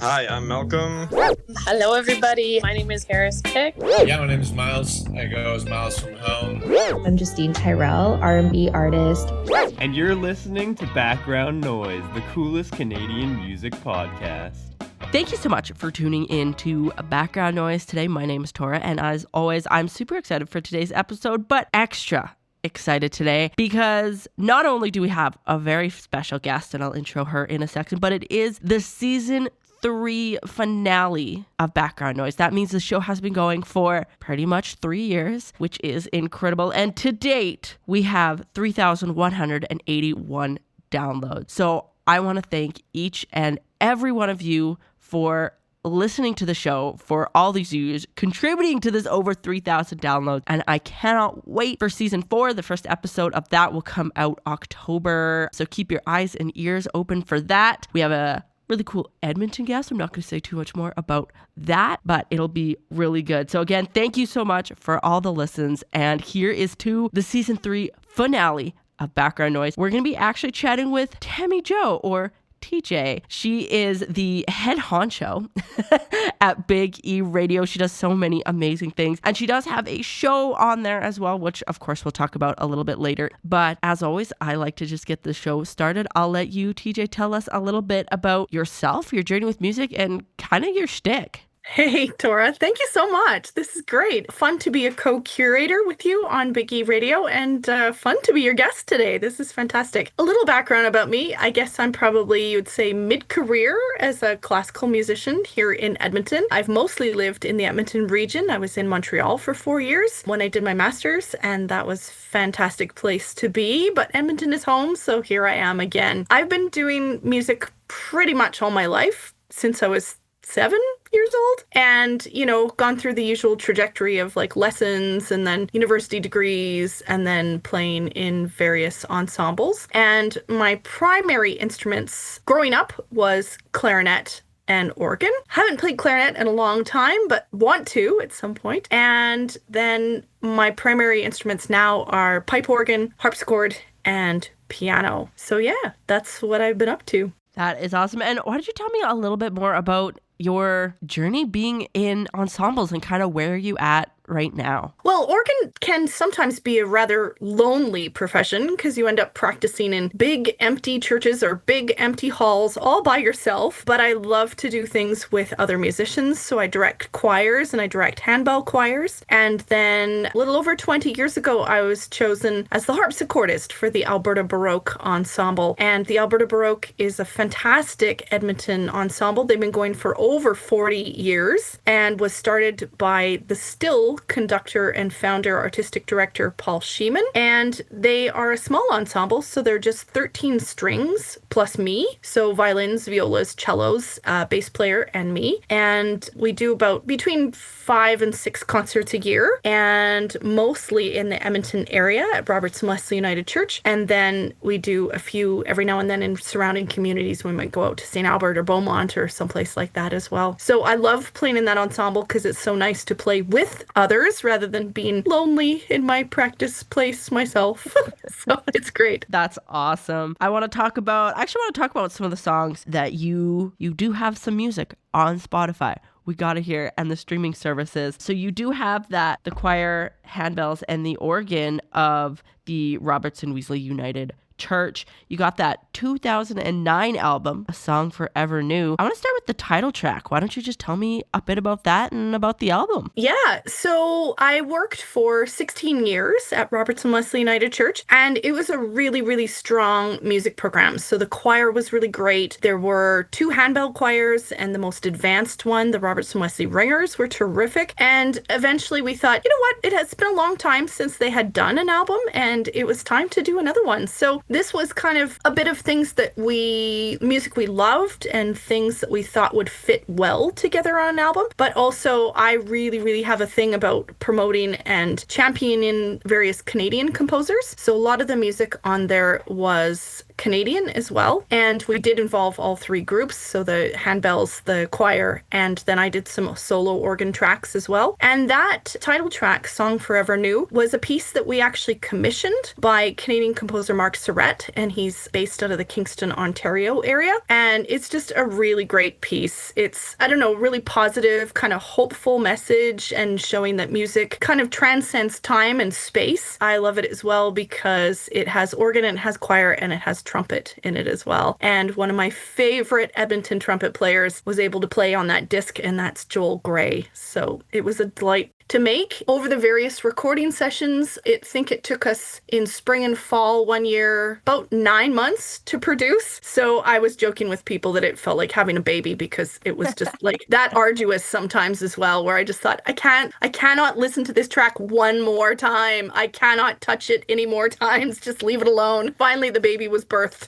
Hi, I'm Malcolm. Hello, everybody. My name is Harris Pick. Yeah, my name is Miles. I go as Miles from Home. I'm Justine Tyrell, R&B artist. And you're listening to Background Noise, the coolest Canadian music podcast. Thank you so much for tuning in to Background Noise today. My name is Tora, and as always, I'm super excited for today's episode, but extra excited today because not only do we have a very special guest, and I'll intro her in a second, but it is the season 3 finale of Background Noise. That means the show has been going for pretty much 3 years, which is incredible. And to date, we have 3,181 downloads. So I want to thank each and every one of you for listening to the show for all these years, contributing to this over 3,000 downloads. And I cannot wait for season 4. The first episode of that will come out October. So keep your eyes and ears open for that. We have a really cool Edmonton guest. I'm not going to say too much more about that, but it'll be really good. So again, thank you so much for all the listens. And here is to the season 3 finale of Background Noise. We're going to be actually chatting with Tammy Jo, or TJ. She is the head honcho at Big E Radio. She does so many amazing things. And she does have a show on there as well, which of course we'll talk about a little bit later. But as always, I like to just get the show started. I'll let you, TJ, tell us a little bit about yourself, your journey with music, and kind of your shtick. Hey, Tora. Thank you so much. This is great. Fun to be a co-curator with you on Big E Radio, and fun to be your guest today. This is fantastic. A little background about me. I guess I'm probably, you would say, mid-career as a classical musician here in Edmonton. I've mostly lived in the Edmonton region. I was in Montreal for 4 years when I did my master's, and that was a fantastic place to be. But Edmonton is home, so here I am again. I've been doing music pretty much all my life since I was 7 years old, and gone through the usual trajectory of like lessons and then university degrees and then playing in various ensembles. And my primary instruments growing up was clarinet and organ. Haven't played clarinet in a long time, but want to at some point. And then my primary instruments now are pipe organ, harpsichord, and piano. So yeah, that's what I've been up to. That is awesome. And why don't you tell me a little bit more about your journey being in ensembles and kind of where are you at right now? Well, organ can sometimes be a rather lonely profession because you end up practicing in big empty churches or big empty halls all by yourself. But I love to do things with other musicians. So I direct choirs and I direct handbell choirs. And then a little over 20 years ago, I was chosen as the harpsichordist for the Alberta Baroque Ensemble. And the Alberta Baroque is a fantastic Edmonton ensemble. They've been going for over 40 years and was started by the still conductor and founder artistic director Paul Sheeman, and they are a small ensemble, so they're just 13 strings plus me, so violins, violas, cellos, bass player, and me. And we do about between 5 and 6 concerts a year, and mostly in the Edmonton area at Robertson Wesley United Church. And then we do a few every now and then in surrounding communities. We might go out to St. Albert or Beaumont or someplace like that as well. So I love playing in that ensemble because it's so nice to play with others rather than being lonely in my practice place myself. So it's great. That's awesome. I want to talk about some of the songs that you do have some music on Spotify. We got to hear, and the streaming services. So you do have the choir, handbells, and the organ of the Robertson Wesley United Church. You got that 2009 album, A Song Forever New. I want to start with the title track. Why don't you just tell me a bit about that and about the album? Yeah, so I worked for 16 years at Robertson Wesley United Church, and it was a really, really strong music program. So the choir was really great. There were 2 handbell choirs, and the most advanced one, the Robertson Wesley Ringers, were terrific. And eventually we thought, you know what, it has been a long time since they had done an album, and it was time to do another one. So this was kind of a bit of things that music we loved and things that we thought would fit well together on an album. But also I really, really have a thing about promoting and championing various Canadian composers. So a lot of the music on there was Canadian as well. And we did involve all three groups, so the handbells, the choir, and then I did some solo organ tracks as well. And that title track, Song Forever New, was a piece that we actually commissioned by Canadian composer Mark Surrett, and he's based out of the Kingston, Ontario area. And it's just a really great piece. It's, I don't know, really positive, kind of hopeful message and showing that music kind of transcends time and space. I love it as well because it has organ and it has choir and it has trumpet in it as well. And one of my favorite Edmonton trumpet players was able to play on that disc, and that's Joel Gray. So it was a delight to make. Over the various recording sessions, I think it took us in spring and fall one year about 9 months to produce. So I was joking with people that it felt like having a baby because it was just like that arduous sometimes as well, where I just thought, I cannot listen to this track one more time. I cannot touch it any more times. Just leave it alone. Finally, the baby was birthed.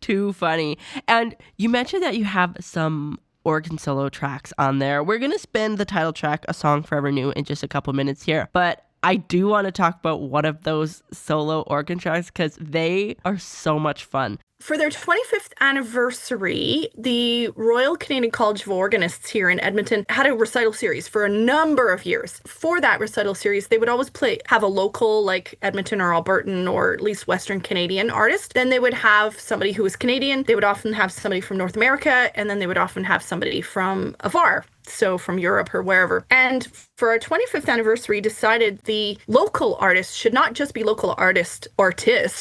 Too funny. And you mentioned that you have some organ solo tracks on there. We're going to spin the title track, A Song Forever New, in just a couple minutes here. But I do want to talk about one of those solo organ tracks because they are so much fun. For their 25th anniversary, the Royal Canadian College of Organists here in Edmonton had a recital series for a number of years. For that recital series, they would always have a local, like Edmonton or Albertan or at least Western Canadian artist. Then they would have somebody who was Canadian. They would often have somebody from North America, and then they would often have somebody from afar. So from Europe or wherever. And for our 25th anniversary, decided the local artist should not just be local artist,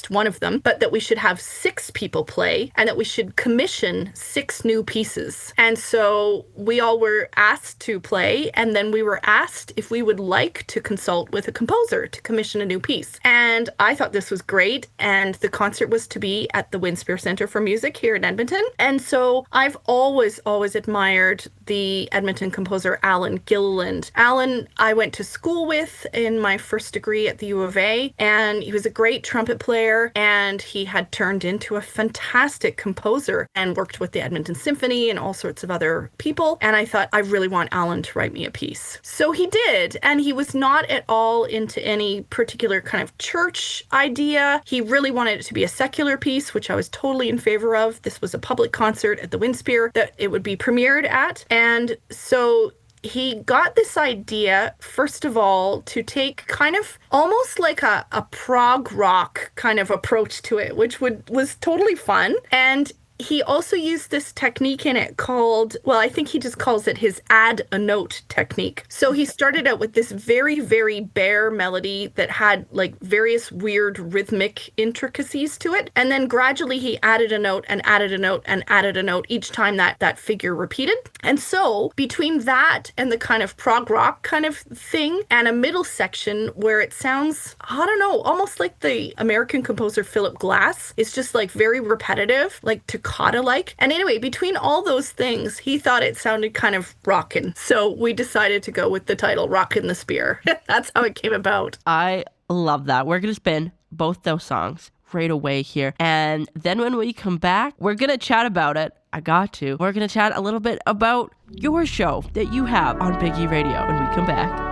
one of them, but that we should have 6 people play and that we should commission 6 new pieces. And so we all were asked to play, and then we were asked if we would like to consult with a composer to commission a new piece. And I thought this was great, and the concert was to be at the Winspear Centre for Music here in Edmonton. And so I've always admired the Edmonton composer Alan Gilliland. Alan, I went to school with in my first degree at the U of A, and he was a great trumpet player, and he had turned into a fantastic composer and worked with the Edmonton Symphony and all sorts of other people. And I thought, I really want Alan to write me a piece. So he did, and he was not at all into any particular kind of church idea. He really wanted it to be a secular piece, which I was totally in favor of. This was a public concert at the Winspear that it would be premiered at. And so he got this idea, first of all, to take kind of almost like a prog rock kind of approach to it, which was totally fun. And he also used this technique in it called, well, I think he just calls it his add a note technique. So he started out with this very, very bare melody that had like various weird rhythmic intricacies to it. And then gradually he added a note and added a note and added a note each time that figure repeated. And so between that and the kind of prog rock kind of thing and a middle section where it sounds, I don't know, almost like the American composer Philip Glass, it's just like very repetitive, like toccata-like. And anyway, between all those things, he thought it sounded kind of rockin'. So we decided to go with the title Rockin' the Spear. That's how it came about. I love that. We're going to spin both those songs right away here. And then when we come back, we're going to chat about it. We're going to chat a little bit about your show that you have on Big E Radio when we come back.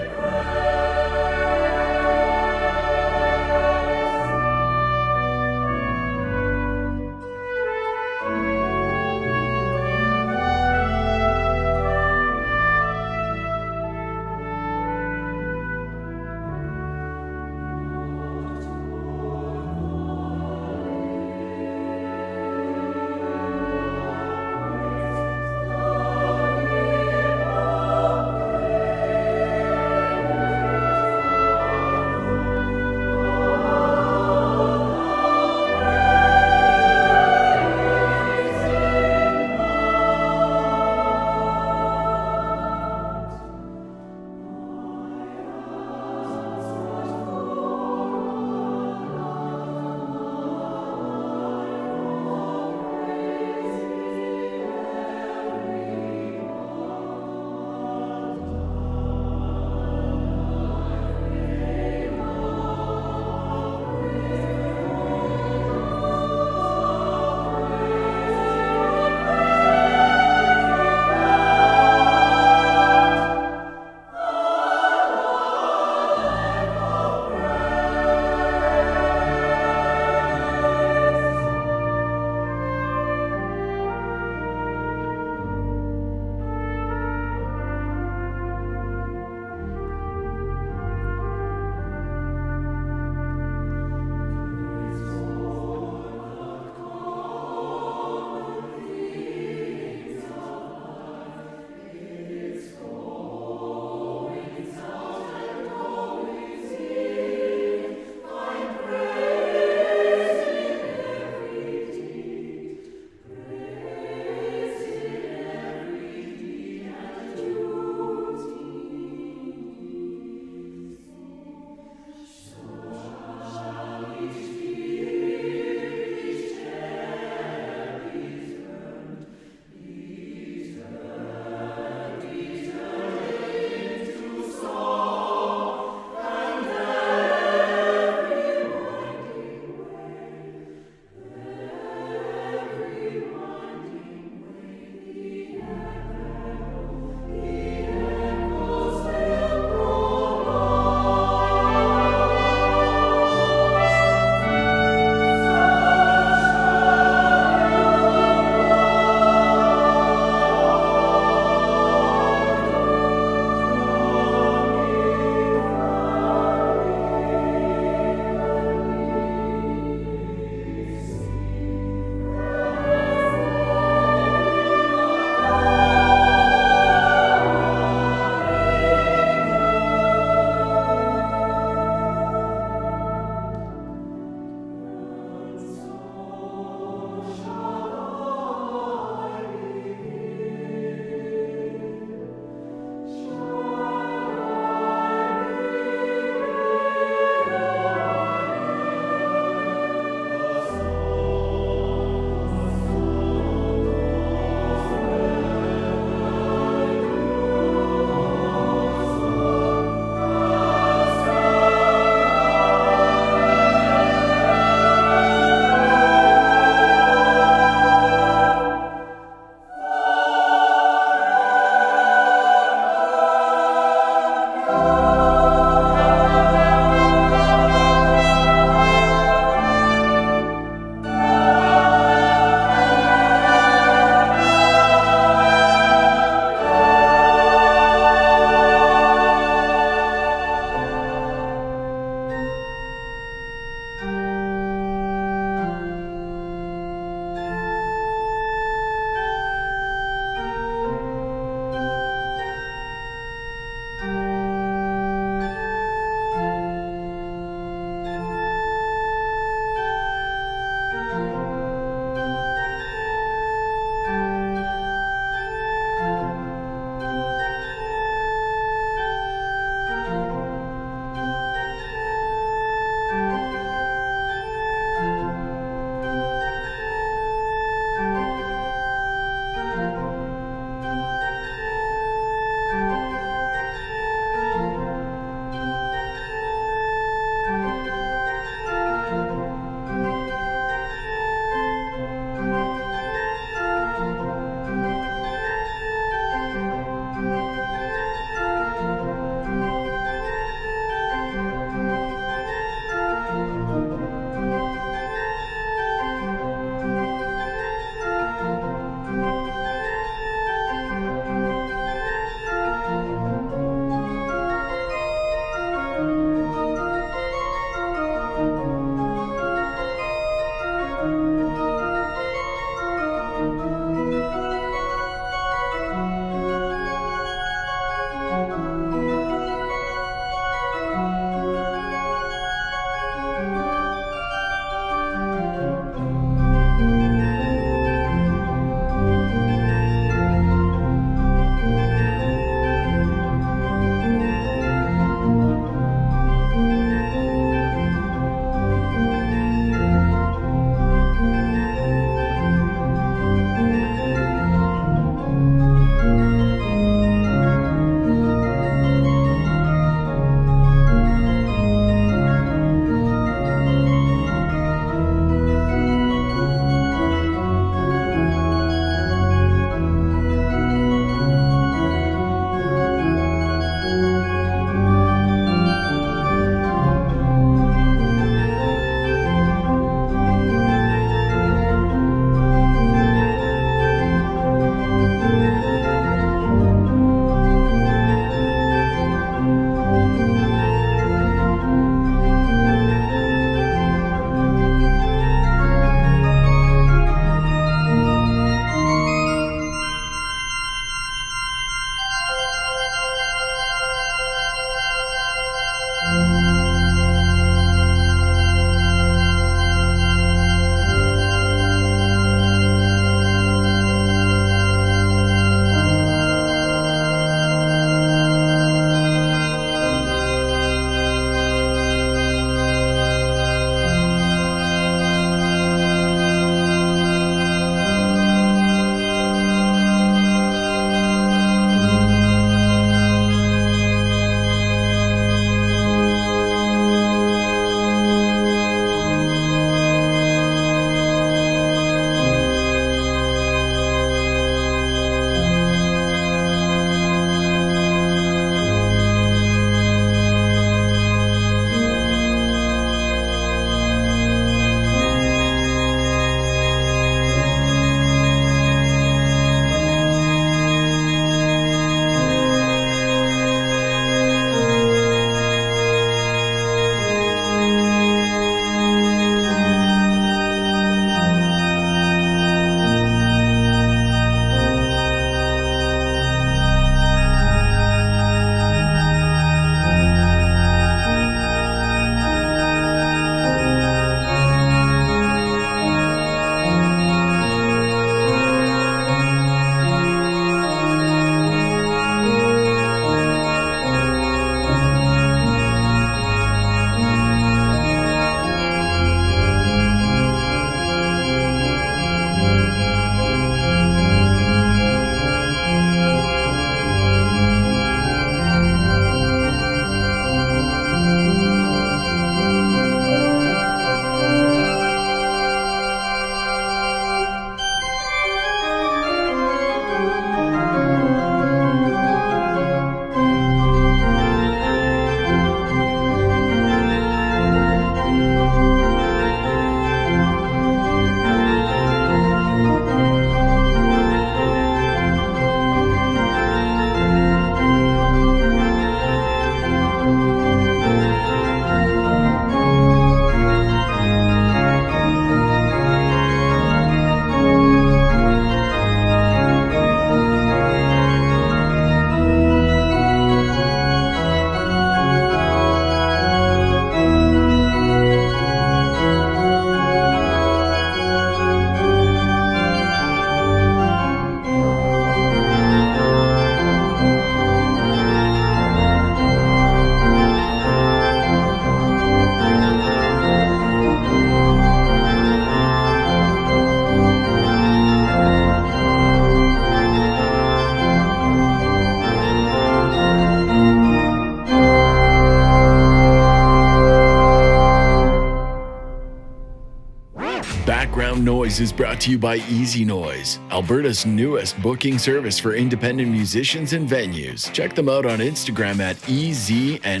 Noise is brought to you by Easy Noise, Alberta's newest booking service for independent musicians and venues. Check them out on Instagram at EZNOIZE.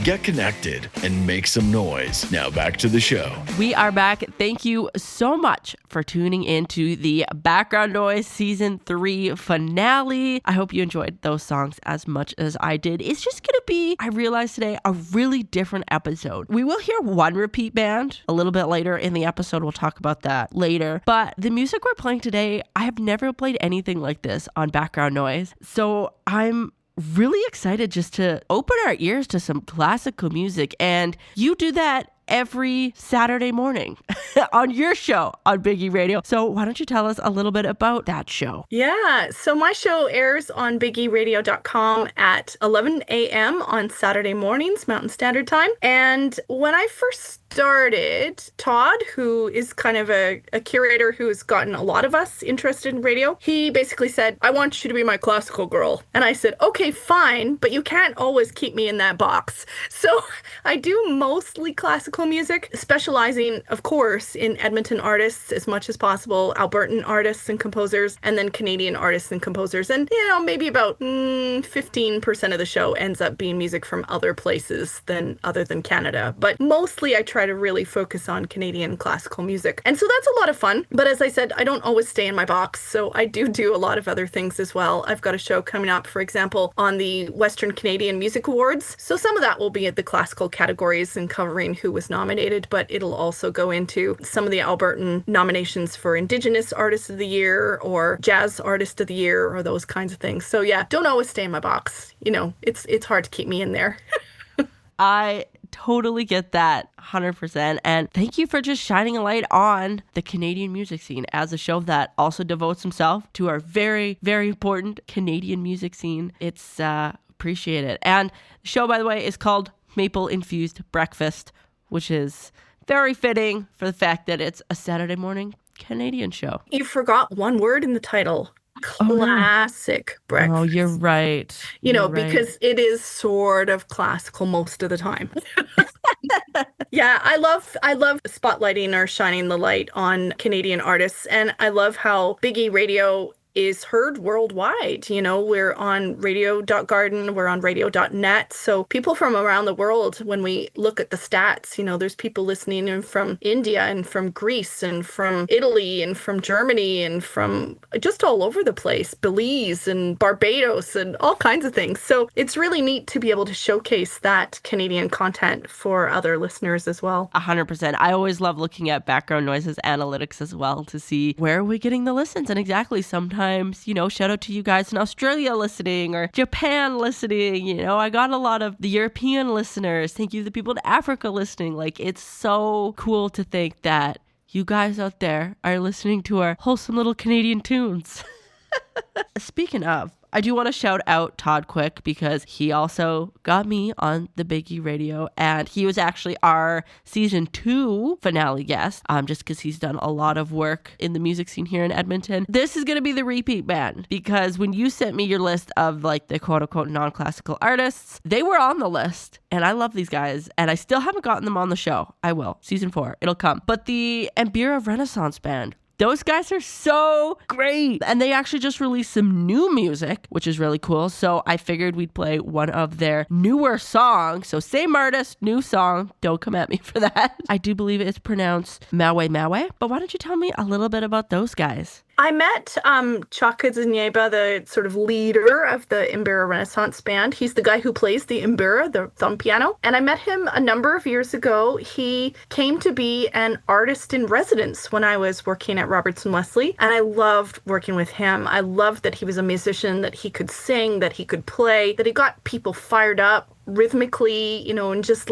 Get connected and make some noise. Now back to the show. We are back. Thank you so much for tuning into the Background Noise Season 3 finale. I hope you enjoyed those songs as much as I did. It's just going to be, I realized today, a really different episode. We will hear one repeat band a little bit later in the episode. We'll talk about that later. But the music we're playing today, I have never played anything like this on Background Noise. So I'm really excited just to open our ears to some classical music. And you do that every Saturday morning on your show on Biggie Radio. So why don't you tell us a little bit about that show? Yeah, so my show airs on BiggieRadio.com at 11 a.m. on Saturday mornings, Mountain Standard Time. And when I first started, Todd, who is kind of a curator who has gotten a lot of us interested in radio, he basically said, I want you to be my classical girl. And I said, okay, fine, but you can't always keep me in that box. So I do mostly classical music, specializing, of course, in Edmonton artists as much as possible, Albertan artists and composers, and then Canadian artists and composers. And, maybe about 15% of the show ends up being music from other places other than Canada. But mostly I try to really focus on Canadian classical music. And so that's a lot of fun. But as I said, I don't always stay in my box. So I do a lot of other things as well. I've got a show coming up, for example, on the Western Canadian Music Awards. So some of that will be at the classical categories and covering who was nominated, but it'll also go into some of the Albertan nominations for Indigenous Artist of the Year or Jazz Artist of the Year or those kinds of things. So yeah, don't always stay in my box. It's hard to keep me in there. I totally get that 100%. And thank you for just shining a light on the Canadian music scene as a show that also devotes himself to our very, very important Canadian music scene. It's appreciated. And the show, by the way, is called Maple Infused Breakfast, which is very fitting for the fact that it's a Saturday morning Canadian show. You forgot one word in the title. Classic breakfast. Oh, you're right. Because it is sort of classical most of the time. Yeah, I love spotlighting or shining the light on Canadian artists. And I love how Biggie Radio is heard worldwide. We're on radio.garden, we're on radio.net. So people from around the world, when we look at the stats, there's people listening in from India and from Greece and from Italy and from Germany and from just all over the place, Belize and Barbados and all kinds of things. So it's really neat to be able to showcase that Canadian content for other listeners as well. 100%. I always love looking at Background Noises analytics as well to see where are we getting the listens. And exactly, sometimes, shout out to you guys in Australia listening or Japan listening. I got a lot of the European listeners. Thank you to the people in Africa listening. It's so cool to think that you guys out there are listening to our wholesome little Canadian tunes. Speaking of, I do want to shout out Todd Quick because he also got me on the Biggie Radio, and he was actually our season 2 finale guest, just because he's done a lot of work in the music scene here in Edmonton. This is going to be the repeat band because when you sent me your list of the quote unquote non-classical artists, they were on the list, and I love these guys, and I still haven't gotten them on the show. I will. Season 4, it'll come. But the Mbira Renaissance Band, those guys are so great. And they actually just released some new music, which is really cool. So I figured we'd play one of their newer songs. So same artist, new song. Don't come at me for that. I do believe it's pronounced Maui Maui. But why don't you tell me a little bit about those guys? I met Chaka Zanyeba, the sort of leader of the Mbira Renaissance Band. He's the guy who plays the mbira, the thumb piano. And I met him a number of years ago. He came to be an artist in residence when I was working at Robertson Wesley. And I loved working with him. I loved that he was a musician, that he could sing, that he could play, that he got people fired up rhythmically, and just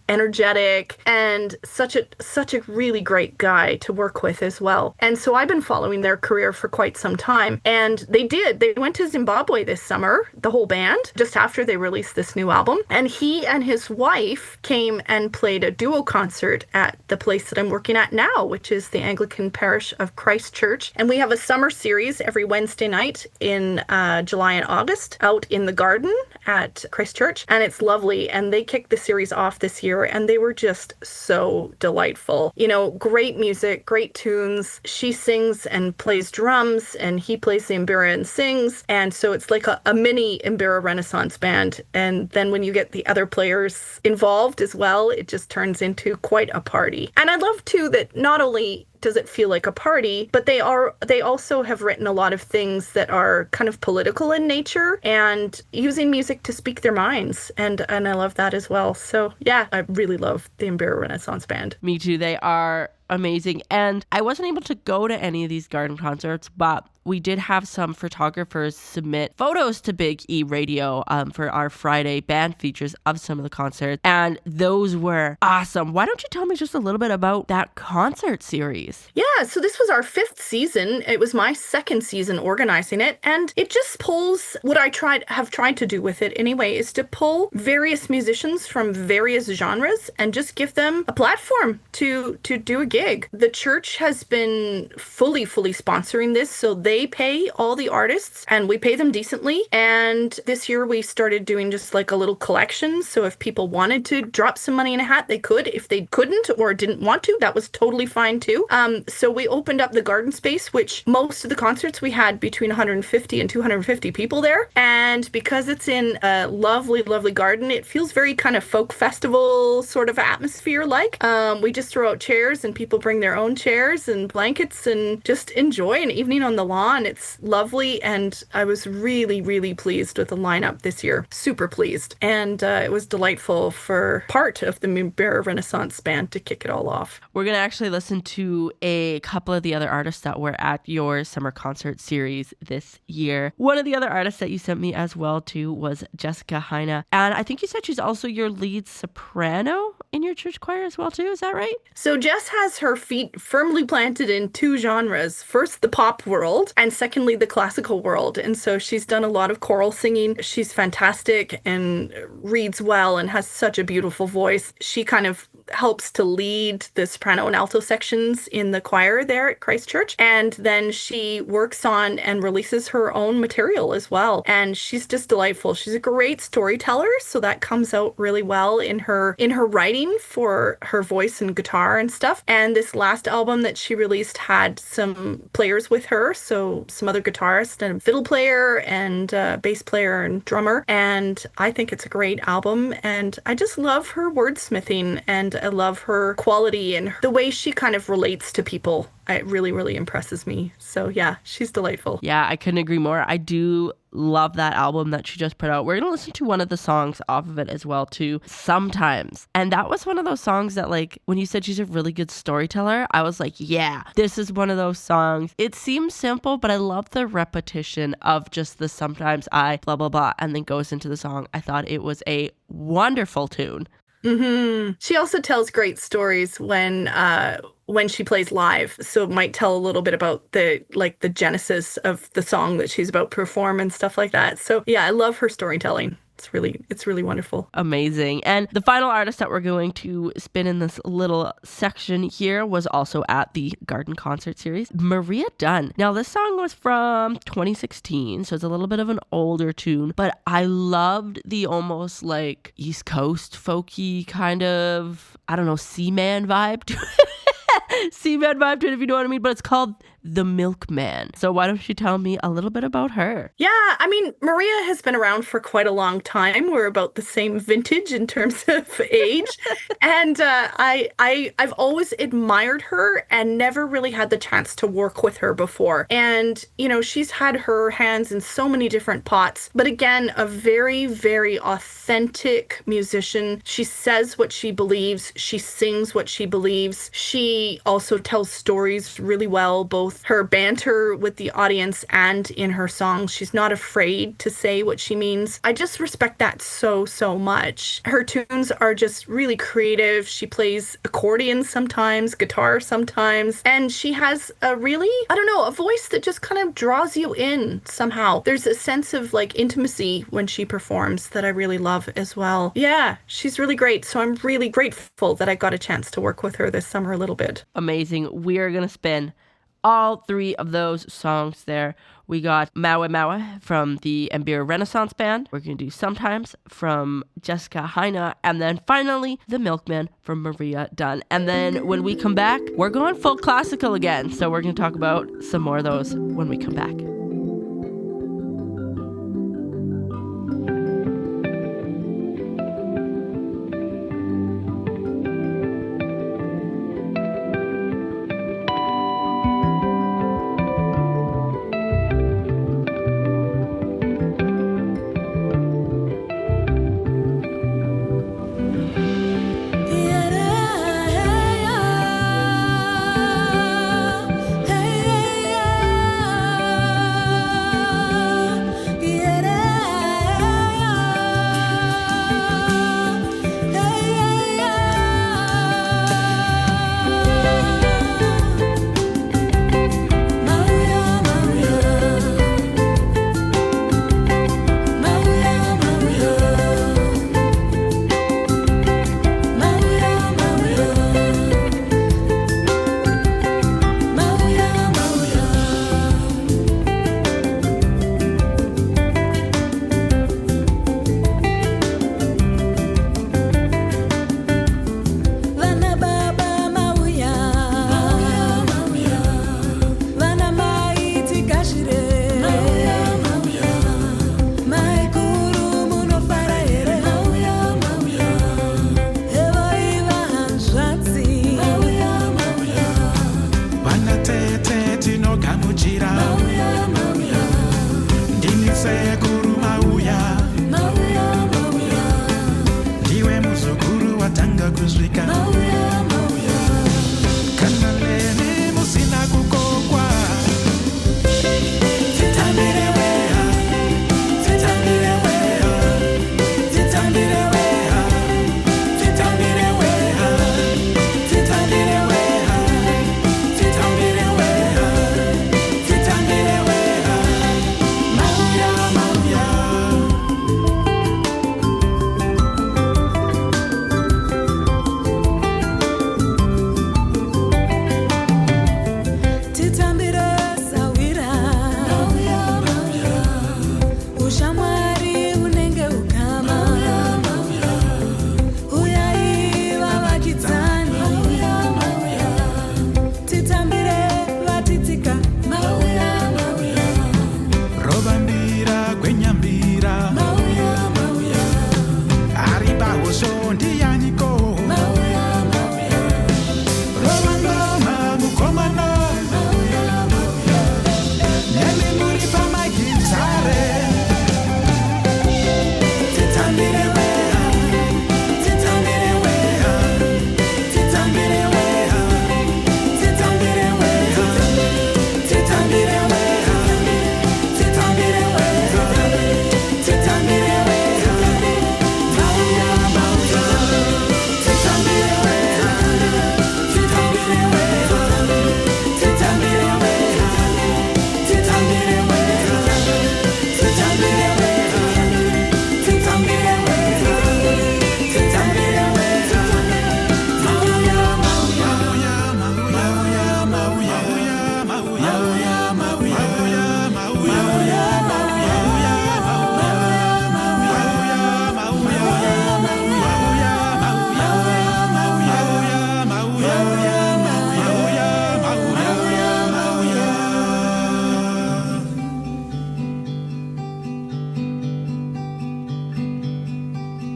energetic, and such a really great guy to work with as well. And so I've been following their career for quite some time. And they went to Zimbabwe this summer, the whole band, just after they released this new album. And he and his wife came and played a duo concert at the place that I'm working at now, which is the Anglican Parish of Christchurch. And we have a summer series every Wednesday night in July and August out in the garden at Christchurch. And it's lovely. And they kicked the series off this year year, and they were just so delightful. You know, great music, great tunes. She sings and plays drums, and he plays the mbira and sings. And so it's like a mini mbira Renaissance band. And then when you get the other players involved as well, it just turns into quite a party. And I love too that not only does it feel like a party, but they also have written a lot of things that are kind of political in nature and using music to speak their minds. And I love that as well. So yeah, I really love the mbira Renaissance band. Me too. They are amazing. And I wasn't able to go to any of these garden concerts, but we did have some photographers submit photos to Big E Radio for our Friday band features of some of the concerts, and those were awesome. Why don't you tell me just a little bit about that concert series? Yeah, so this was our 5th season. It was my 2nd season organizing it, and it just pulls what I have tried to do with it anyway, is to pull various musicians from various genres and just give them a platform to do a gig. The church has been fully sponsoring this, so they pay all the artists and we pay them decently. And this year we started doing just like a little collection. So if people wanted to drop some money in a hat, they could. If they couldn't or didn't want to, that was totally fine too. So we opened up the garden space, which most of the concerts we had between 150 and 250 people there. And because it's in a lovely garden, it feels very kind of folk festival sort of atmosphere like. We just throw out chairs and people bring their own chairs and blankets and just enjoy an evening on the lawn. It's lovely, and I was really pleased with the lineup this year. Super pleased. And it was delightful for part of the mbira Renaissance band to kick it all off. We're going to actually listen to a couple of the other artists that were at your summer concert series this year. One of the other artists that you sent me as well too was Jessica Heine. And I think you said she's also your lead soprano in your church choir as well too. Is that right? So Jess has her feet firmly planted in 2 genres. First, the pop world, and secondly, the classical world. And so she's done a lot of choral singing. She's fantastic and reads well and has such a beautiful voice. She kind of helps to lead the soprano and alto sections in the choir there at Christ Church. And then she works on and releases her own material as well. And she's just delightful. She's a great storyteller, so that comes out really well in her writing for her voice and guitar and stuff. And this last album that she released had some players with her, so some other guitarist and fiddle player and bass player and drummer. And I think it's a great album, and I just love her wordsmithing, and I love her quality and the way she kind of relates to people. It really impresses me. So yeah, she's delightful. Yeah, I couldn't agree more. I do love that album that she just put out. We're going to listen to one of the songs off of it as well too, Sometimes. And that was one of those songs that, like, when you said she's a really good storyteller, I was like, yeah, this is one of those songs. It seems simple, but I love the repetition of just the sometimes I blah, blah, blah, and then goes into the song. I thought it was a wonderful tune. Mm-hmm. She also tells great stories when she plays live, so it might tell a little bit about the genesis of the song that she's about to perform and stuff like that. So yeah, I love her storytelling. It's really wonderful. Amazing. And the final artist that we're going to spin in this little section here was also at the Garden Concert Series, Maria Dunn. Now, this song was from 2016, so it's a little bit of an older tune, but I loved the almost like East Coast folky kind of, I don't know, Seaman vibe to it. Seaman vibe to it, if you know what I mean, but it's called The Milkman. So why don't you tell me a little bit about her? Yeah, I mean, Maria has been around for quite a long time. We're about the same vintage in terms of age. And I've always admired her and never really had the chance to work with her before. And, you know, she's had her hands in so many different pots. But again, a very authentic musician. She says what she believes. She sings what she believes. She also tells stories really well, both her banter with the audience and in her songs. She's not afraid to say what she means. I just respect that so much. Her tunes are just really creative. She plays accordion sometimes, guitar sometimes, and she has a really, a voice that just kind of draws you in somehow. There's a sense of like intimacy when she performs that I really love as well. Yeah, she's really great. So I'm really grateful that I got a chance to work with her this summer a little bit. Amazing. We are going to spin all three of those songs there. We got Maui Maui from the Mbira Renaissance Band. We're going to do Sometimes from Jessica Heine. And then finally, The Milkman from Maria Dunn. And then when we come back, we're going full classical again. So we're going to talk about some more of those when we come back.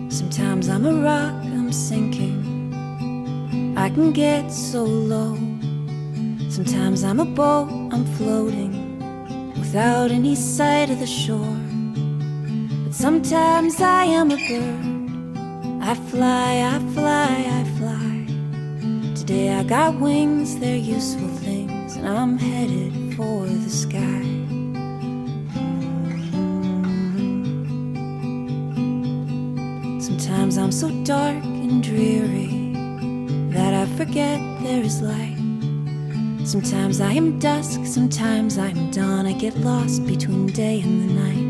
Sometimes I'm a rock, I'm sinking. I can get so low. Sometimes I'm a boat, I'm floating without any sight of the shore. But sometimes I am a bird. I fly, I fly, I fly. Today I got wings, they're useful things, and I'm headed for the sky. Sometimes I'm so dark and dreary that I forget there is light. Sometimes I am dusk, sometimes I am dawn. I get lost between day and the night.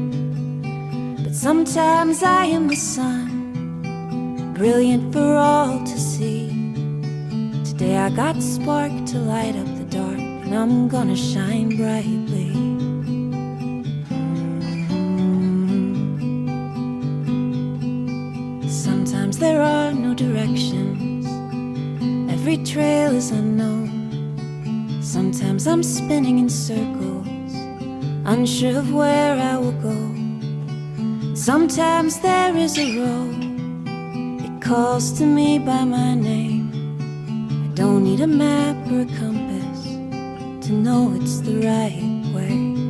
But sometimes I am the sun, brilliant for all to see. Today I got spark to light up the dark, and and I'm gonna shine brightly. Sometimes there are no directions, every trail is unknown. Sometimes I'm spinning in circles, unsure of where I will go. Sometimes there is a road, it calls to me by my name. I don't need a map or a compass to know it's the right way.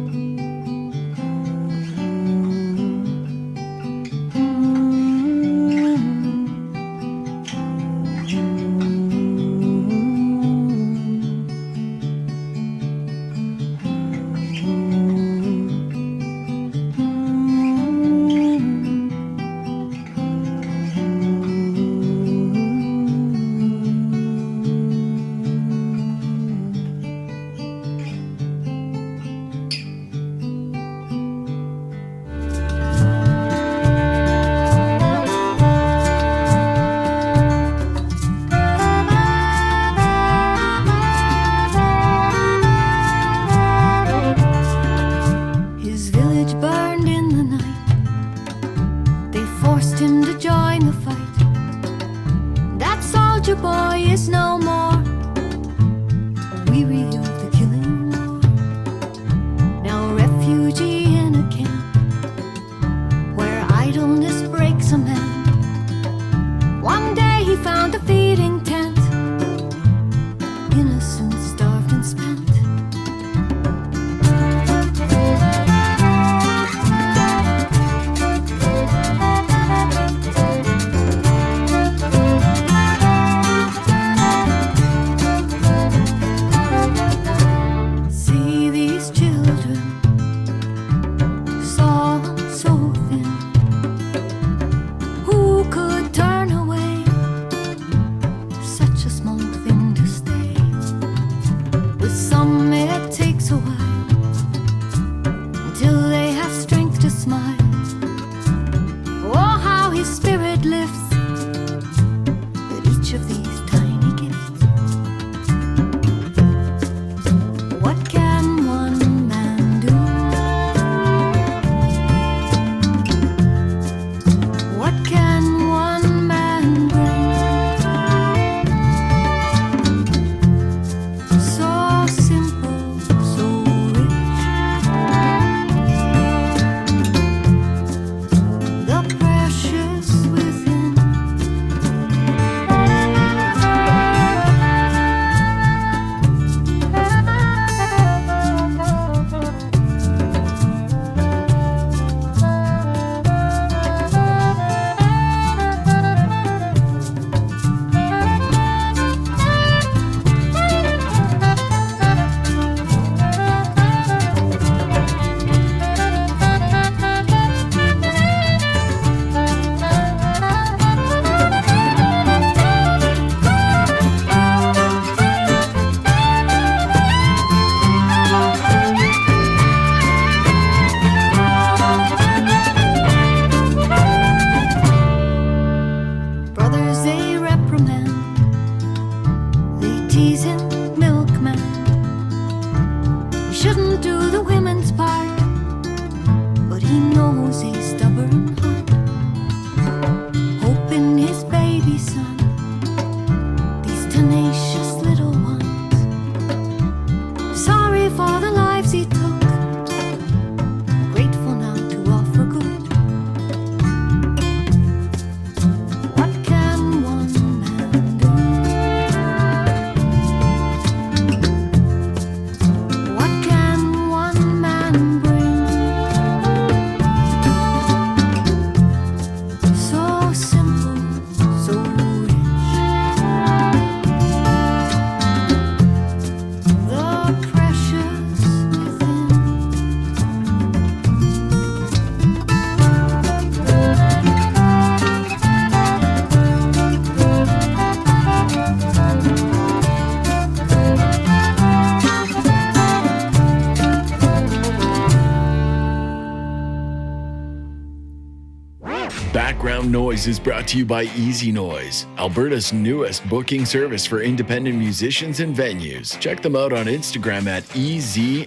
Background Noise is brought to you by Easy Noise, Alberta's newest booking service for independent musicians and venues. Check them out on Instagram at EZNOIZE.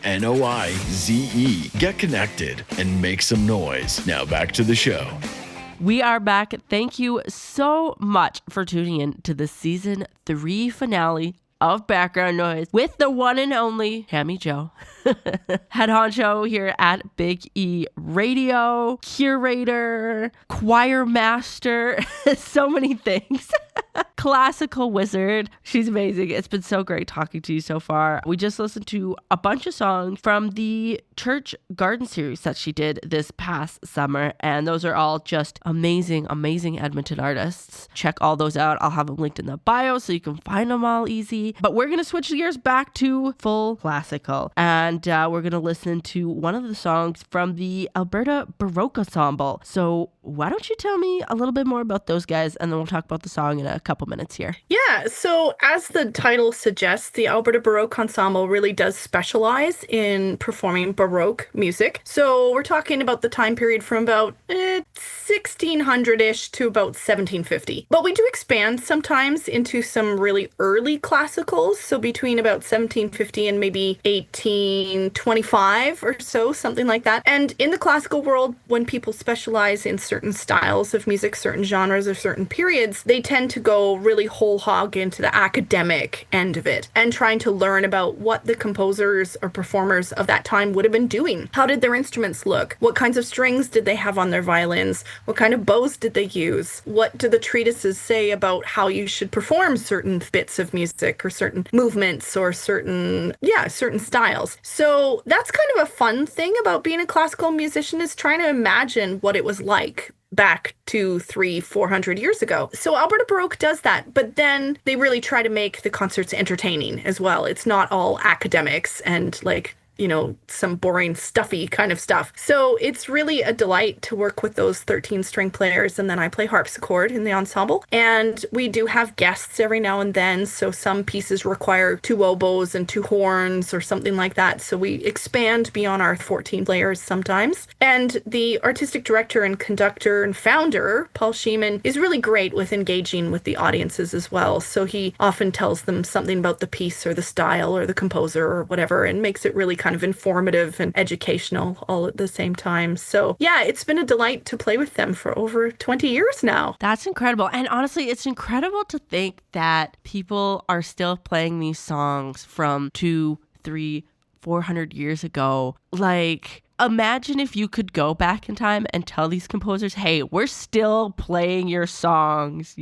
Get connected and make some noise. Now back to the show. We are back. Thank you so much for tuning in to the season 3 finale of Background Noise with the one and only Tammy Jo, head honcho here at Big E Radio, curator, choir master, so many things. Classical wizard. She's amazing. It's been so great talking to you so far. We just listened to a bunch of songs from the Church Garden series that she did this past summer, and those are all just amazing, amazing Edmonton artists. Check all those out. I'll have them linked in the bio so you can find them all easy. But we're going to switch gears back to full classical, and we're going to listen to one of the songs from the Alberta Baroque Ensemble. So why don't you tell me a little bit more about those guys, and then we'll talk about the song in a couple minutes here. Yeah, so as the title suggests, the Alberta Baroque Ensemble really does specialize in performing Baroque music. So we're talking about the time period from about 1600-ish to about 1750. But we do expand sometimes into some really early classicals, so between about 1750 and maybe 1825 or so, something like that. And in the classical world, when people specialize in certain styles of music, certain genres, or certain periods, they tend to go really whole hog into the academic end of it and trying to learn about what the composers or performers of that time would have been doing. How did their instruments look? What kinds of strings did they have on their violins? What kind of bows did they use? What do the treatises say about how you should perform certain bits of music or certain movements or certain styles? So that's kind of a fun thing about being a classical musician, is trying to imagine what it was like back to 300-400 years ago. So Alberta Baroque does that, but then they really try to make the concerts entertaining as well. It's not all academics and some boring, stuffy kind of stuff. So it's really a delight to work with those 13-string players, and then I play harpsichord in the ensemble. And we do have guests every now and then, so some pieces require 2 oboes and 2 horns or something like that. So we expand beyond our 14 players sometimes. And the artistic director and conductor and founder, Paul Sheeman, is really great with engaging with the audiences as well. So he often tells them something about the piece or the style or the composer or whatever, and makes it really kind of informative and educational all at the same time. So yeah, it's been a delight to play with them for over 20 years now. That's incredible. And honestly, it's incredible to think that people are still playing these songs from 200, 300, 400 years ago. Like, imagine if you could go back in time and tell these composers, hey, we're still playing your songs,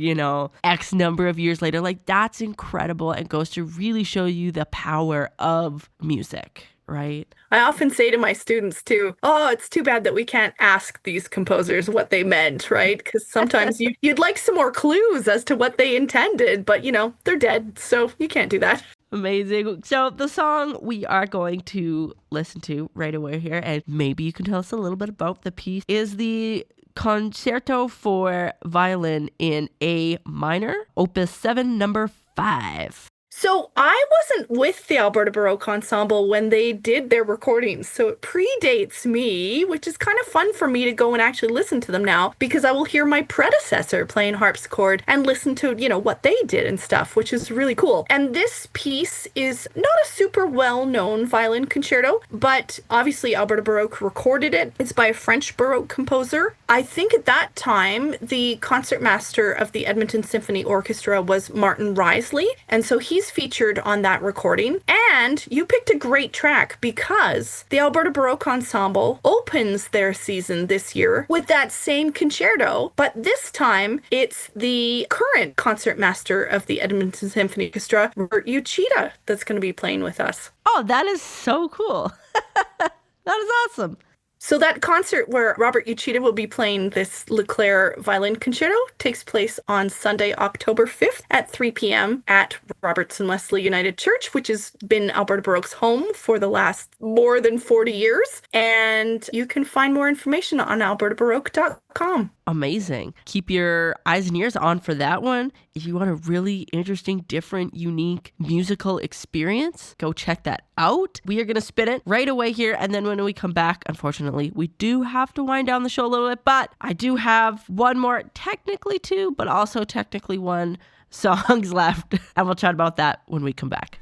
X number of years later. Like, that's incredible, and goes to really show you the power of music. Right? I often say to my students too, it's too bad that we can't ask these composers what they meant, right? Because sometimes you'd like some more clues as to what they intended, but they're dead, so you can't do that. Amazing. So the song we are going to listen to right away here, and maybe you can tell us a little bit about the piece, is the Concerto for Violin in A minor, Opus 7, number 5. So I wasn't with the Alberta Baroque Ensemble when they did their recordings, so it predates me, which is kind of fun for me to go and actually listen to them now, because I will hear my predecessor playing harpsichord and listen to, what they did and stuff, which is really cool. And this piece is not a super well-known violin concerto, but obviously Alberta Baroque recorded it. It's by a French Baroque composer. I think at that time, the concertmaster of the Edmonton Symphony Orchestra was Martin Risley, and so he's featured on that recording. And you picked a great track, because the Alberta Baroque Ensemble opens their season this year with that same concerto, but this time it's the current concertmaster of the Edmonton Symphony Orchestra, Robert Uchida, that's going to be playing with us. Oh, that is so cool. That is awesome. So that concert where Robert Uchida will be playing this Leclerc violin concerto takes place on Sunday, October 5th at 3 p.m. at Robertson Wesley United Church, which has been Alberta Baroque's home for the last more than 40 years. And you can find more information on albertabaroque.com. Amazing. Keep your eyes and ears on for that one. If you want a really interesting, different, unique musical experience, go check that out. We are going to spin it right away here. And then when we come back, unfortunately, we do have to wind down the show a little bit, but I do have one more, technically two, but also technically one songs left. And we'll chat about that when we come back.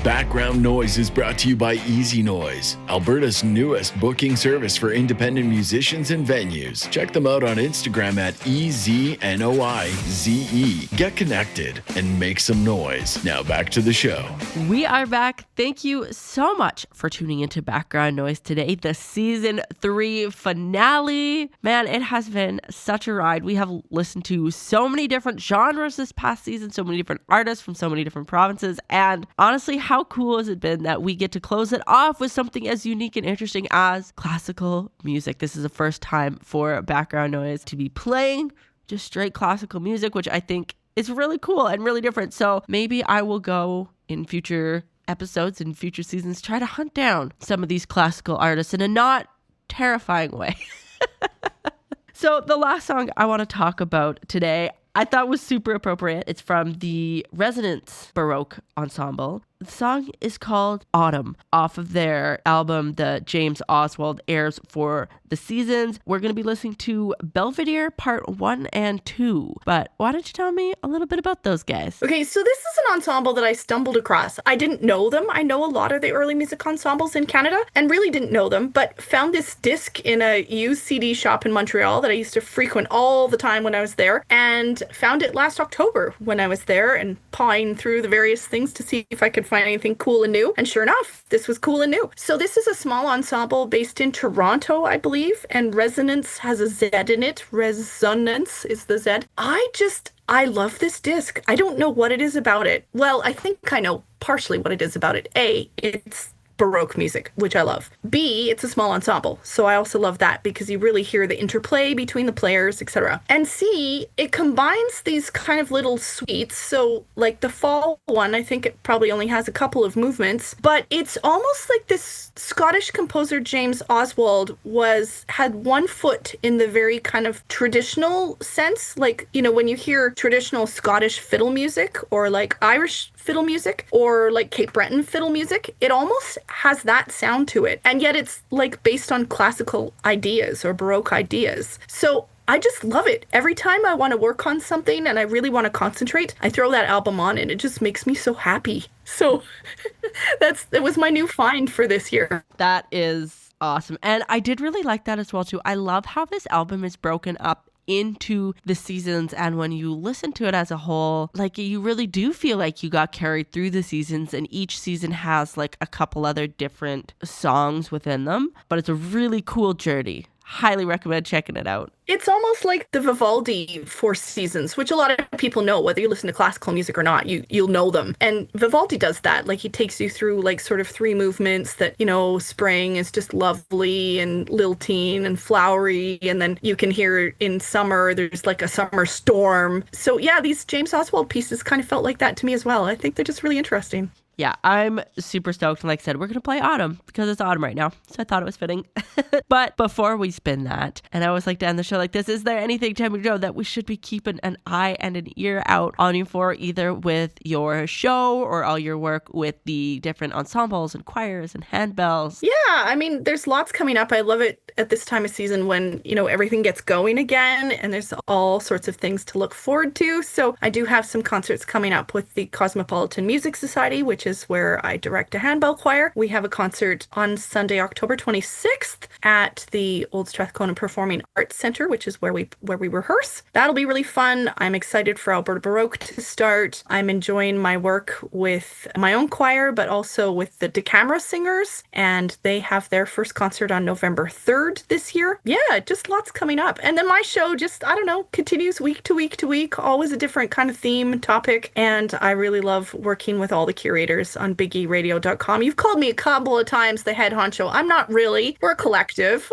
Background Noise is brought to you by Easy Noise, Alberta's newest booking service for independent musicians and venues. Check them out on Instagram at EZNOIZE. Get connected and make some noise. Now back to the show. We are back. Thank you so much for tuning into Background Noise today, the season 3 finale. Man, it has been such a ride. We have listened to so many different genres this past season, so many different artists from so many different provinces, and honestly, how cool has it been that we get to close it off with something as unique and interesting as classical music. This is the first time for Background Noise to be playing just straight classical music, which I think is really cool and really different. So maybe I will go in future episodes and future seasons, try to hunt down some of these classical artists in a not terrifying way. So the last song I want to talk about today, I thought was super appropriate. It's from the Resonance Baroque Ensemble. The song is called Autumn, off of their album, the James Oswald Airs for the Seasons. We're going to be listening to Belvedere Part 1 and 2. But why don't you tell me a little bit about those guys? Okay, so this is an ensemble that I stumbled across. I didn't know them. I know a lot of the early music ensembles in Canada and really didn't know them, but found this disc in a used CD shop in Montreal that I used to frequent all the time when I was there, and found it last October when I was there and pawing through the various things to see if I could find anything cool and new. And sure enough, this was cool and new. So this is a small ensemble based in Toronto, I believe, and Resonance has a Z in it. Resonance is the Z. I love this disc. I don't know what it is about it. Well, I think I know partially what it is about it. A, it's Baroque music, which I love. B, it's a small ensemble, so I also love that because you really hear the interplay between the players, etc. And C, it combines these kind of little suites. So like the fall one, I think it probably only has a couple of movements, but it's almost like this Scottish composer James Oswald had one foot in the very kind of traditional sense. Like, you know, when you hear traditional Scottish fiddle music or like Irish fiddle music or like Cape Breton fiddle music, it almost has that sound to it. And yet it's like based on classical ideas or Baroque ideas. So I just love it. Every time I want to work on something and I really want to concentrate, I throw that album on and it just makes me so happy. So it was my new find for this year. That is awesome. And I did really like that as well too. I love how this album is broken up into the seasons, and when you listen to it as a whole, like you really do feel like you got carried through the seasons, and each season has like a couple other different songs within them, but it's a really cool journey. Highly recommend checking it out. It's almost like the Vivaldi Four Seasons, which a lot of people know, whether you listen to classical music or not, you'll know them. And Vivaldi does that. Like he takes you through like sort of 3 movements that, you know, spring is just lovely and lilting and flowery. And then you can hear in summer, there's like a summer storm. So yeah, these James Oswald pieces kind of felt like that to me as well. I think they're just really interesting. Yeah, I'm super stoked. And like I said, we're going to play Autumn because it's autumn right now. So I thought it was fitting. But before we spin that, and I always like to end the show like this, is there anything, Tammy Jo, that we should be keeping an eye and an ear out on you for, either with your show or all your work with the different ensembles and choirs and handbells? Yeah, I mean, there's lots coming up. I love it at this time of season when, you know, everything gets going again and there's all sorts of things to look forward to. So I do have some concerts coming up with the Cosmopolitan Music Society, which is where I direct a handbell choir. We have a concert on Sunday, October 26th at the Old Strathcona Performing Arts Centre, which is where we rehearse. That'll be really fun. I'm excited for Alberta Baroque to start. I'm enjoying my work with my own choir, but also with the DeCamera Singers, and they have their first concert on November 3rd this year. Yeah, just lots coming up. And then my show just, I don't know, continues week to week to week, always a different kind of theme and topic, and I really love working with all the curators on BigERadio.com. You've called me a couple of times the head honcho. I'm not really. We're a collective.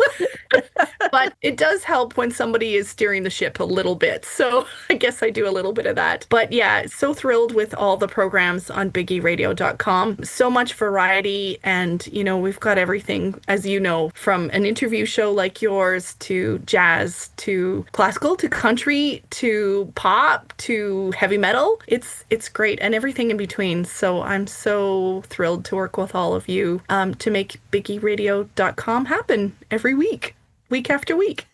But it does help when somebody is steering the ship a little bit. So I guess I do a little bit of that. But yeah, so thrilled with all the programs on BigERadio.com. So much variety. And, you know, we've got everything, as you know, from an interview show like yours to jazz to classical to country to pop to heavy metal. It's great, and everything in between. So I'm so thrilled to work with all of you to make BigERadio.com happen every week after week.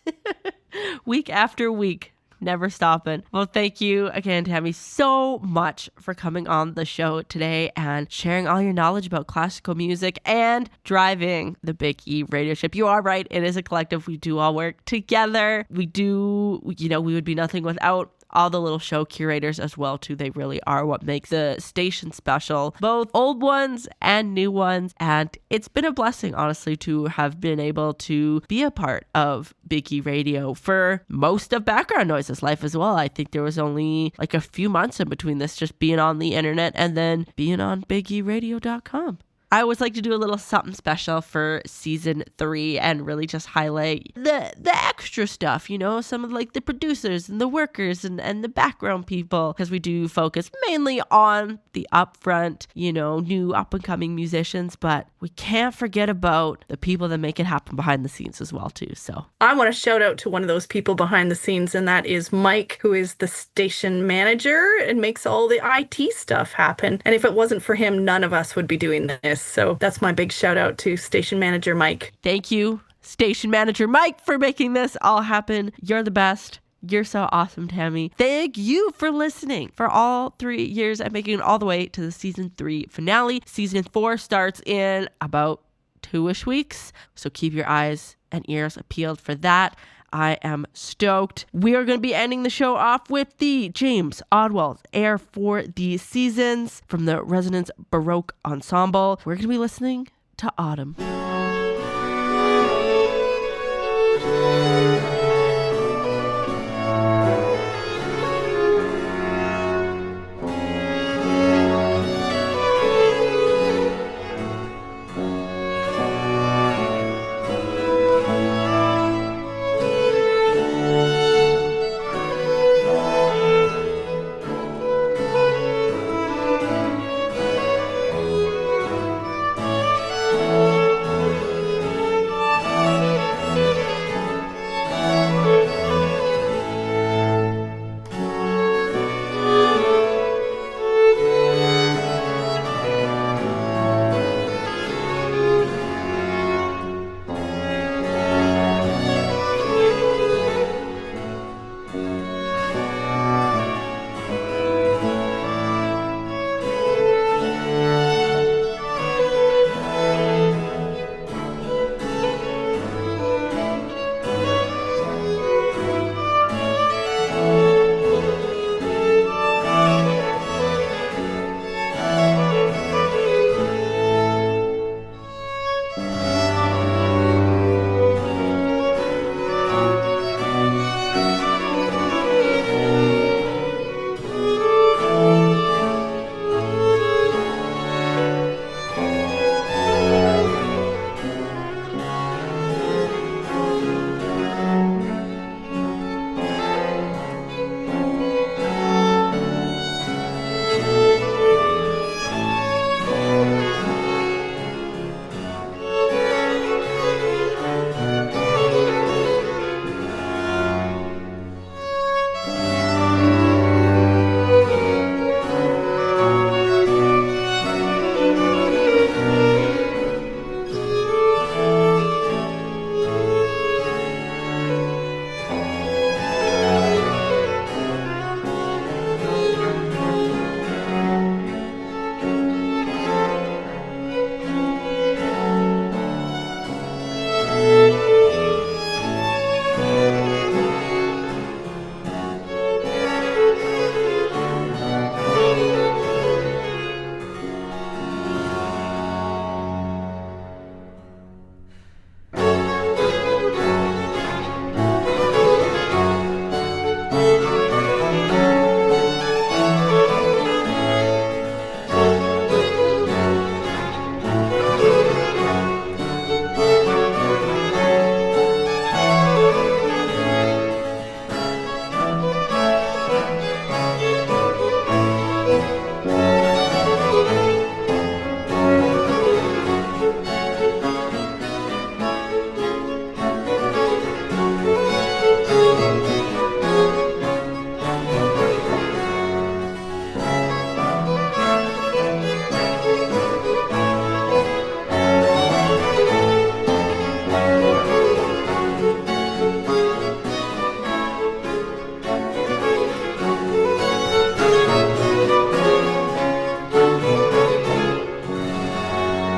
Week after week. never stopping. Well, thank you again, Tammy, so much for coming on the show today and sharing all your knowledge about classical music and driving the Big E radio ship. You are right. It is a collective. We do all work together. We would be nothing without all the little show curators as well too. They really are what makes the station special, both old ones and new ones. And it's been a blessing, honestly, to have been able to be a part of Big E Radio for most of Background Noise's life as well. I think there was only like a few months in between this just being on the internet and then being on BigERadio.com. I always like to do a little something special for season 3 and really just highlight the extra stuff, some of like the producers and the workers and the background people, because we do focus mainly on the upfront, new up and coming musicians, but we can't forget about the people that make it happen behind the scenes as well too. So I want to shout out to one of those people behind the scenes, and that is Mike, who is the station manager and makes all the IT stuff happen. And if it wasn't for him, none of us would be doing this. So that's my big shout out to station manager Mike. Thank you, station manager Mike, for making this all happen. You're the best. You're so awesome, Tammy. Thank you for listening for all 3 years and making it all the way to the season 3 finale. Season 4 starts in about 2-ish weeks, so keep your eyes and ears peeled for that. I am stoked. We are going to be ending the show off with the James Odwell Air for the Seasons from the Resonance Baroque Ensemble. We're going to be listening to Autumn.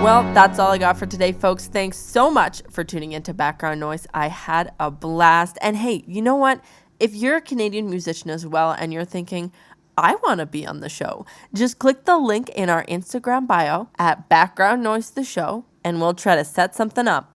Well, that's all I got for today, folks. Thanks so much for tuning into Background Noise. I had a blast. And hey, you know what? If you're a Canadian musician as well and you're thinking, I want to be on the show, just click the link in our Instagram bio at Background Noise the Show, and we'll try to set something up.